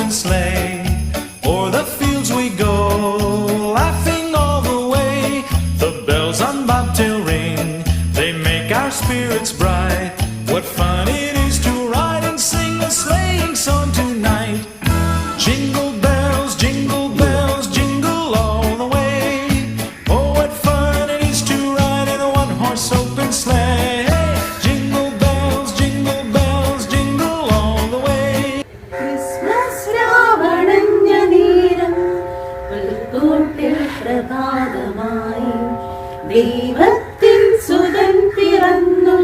open sleigh. O'er the fields we go, laughing all the way. The bells on bobtail ring, they make our spirits bright. What fun it is to ride and sing a sleighing song tonight. Jingle bells, jingle bells, jingle all the way. Oh, what fun it is to ride in a one-horse open sleigh. Jingle bells, jingle bells, jingle all the way. Christmas രാവണഞ്ഞ നീരം പുൽക്കൂട്ടിൽ പ്രഭാതമായി ദൈവത്തിൻ സുതൻ പിറന്നു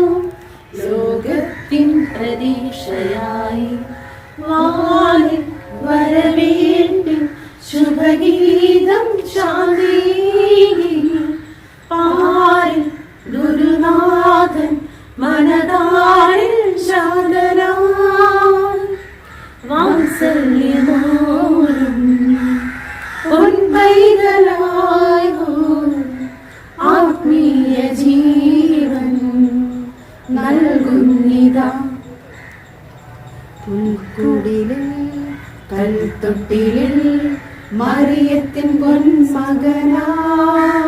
ലോകത്തിൻ പ്രതീക്ഷയായി വാനിൽ വരവേൽപ്പിൻ ശുഭഗീതം ചാന്തി പാരിൽ ഗുരുനാഥൻ മനതാരിൽ ശാന്തനായി വാത്സല്യമോരും പൊൻപൈതലായി ആത്മീയ ജീവൻ നൽകുന്നിതാ പുൽക്കുടിലിൽ കൽത്തൊട്ടിലിൽ മറിയത്തിൻ പൊന്മകനായി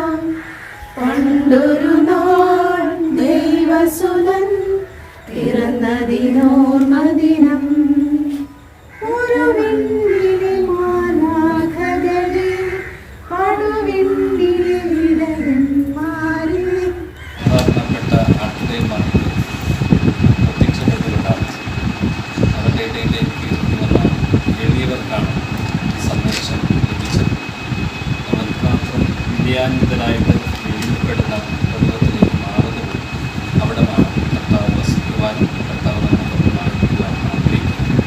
പണ്ടൊരു നാൾ ദൈവസുതൻ പിറന്നതിനോർമദിനം ഒരു വിണ്ണിലെ മാലാഖകളെ പടുവിണ്ണിലെ ഇടയന്മാരെ സാധാരണപ്പെട്ട ആട്ടിടയന്മാർക്ക് പ്രത്യക്ഷപ്പെട്ടുണ്ടാകും. അവരുടെ ഇടയിലേക്ക് വന്ന എളിയവർക്കാണ് സന്ദേശം ലഭിച്ചത്. അവർക്ക് മാത്രം വിദ്യാന്വിതനായിട്ട് എഴുതപ്പെടുന്ന പരുവത്തിലേക്ക് മാറുന്നത് അവിടെയാണ് കർത്താവ് വസിക്കുവാനും കർത്താവ് നമ്മളുമായിരിക്കുവാനും ആഗ്രഹിക്കുന്നത്.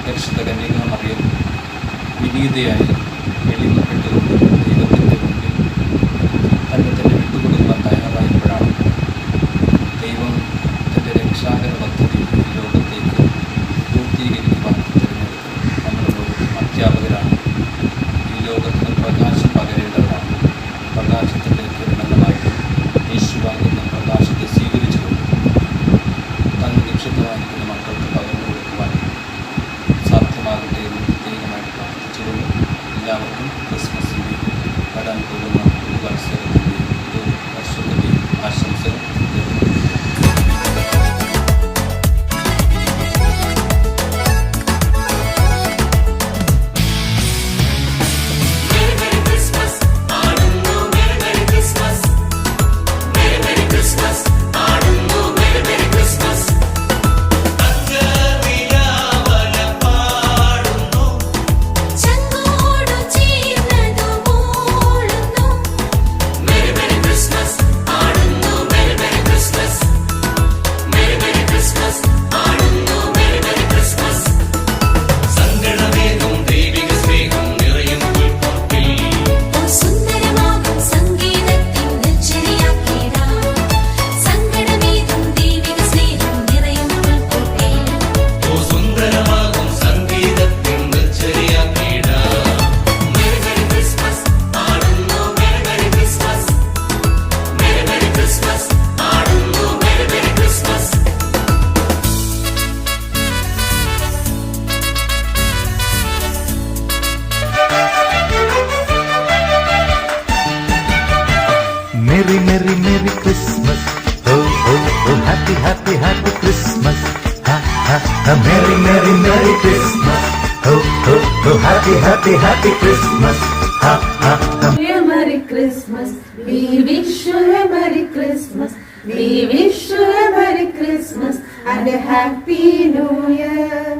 പരിശുദ്ധ കന്യകാമറിയം വിനീതയായി എളിമപ്പെട്ടുകൊണ്ട് ദൈവത്തിൻ്റെ മുമ്പിൽ തന്നെ വിട്ടുകൊടുക്കാൻ തയ്യാറായപ്പോഴാണ് ദൈവം തൻ്റെ രക്ഷാകര പദ്ധതി ഈ ലോകത്തേക്ക് പൂർത്തീകരിക്കുവാൻ തിരഞ്ഞെടുത്തത്. നമ്മുടെ ലോകത്തിൽ അധ്യാപകരാണ്, ഈ ലോകത്തിന് പ്രകാശം പകരേണ്ടവരാണ്. പ്രകാശത്തിൻ്റെ കിരണങ്ങളായിട്ട് യേശുവാകുന്ന പ്രകാശത്തെ സ്വീകരിച്ചുകൊണ്ട് തന്നെ നിക്ഷിപ്തമായിരിക്കുന്ന മക്കൾക്ക് പകർന്നു കൊടുക്കുവാൻ സാധ്യമാകട്ടെ എന്ന് പ്രത്യേകമായിട്ട് പ്രാർത്ഥിച്ചുകൊണ്ട് എല്ലാവർക്കും ക്രിസ്മസിൻ്റെ വരാൻ പോകുന്ന പുതുവത്സരത്തിൻ്റെയും പുതുവർഷത്തിൻ്റെയും ആശംസകൾ നേരുന്നു. Merry, merry, merry Christmas. Oh, oh, oh, happy, happy, happy Christmas. Ha, ha, ha, merry, merry, merry Christmas. Oh, oh, oh, happy, happy, happy Christmas. Ha, ha, ha. Merry Christmas, we wish you a Merry Christmas. We wish you a Merry Christmas and a Happy New Year.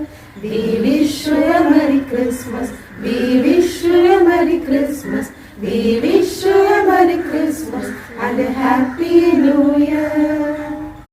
We wish you a Merry Christmas. We wish you a Merry Christmas. We wish you a Merry Christmas and a Happy New Year.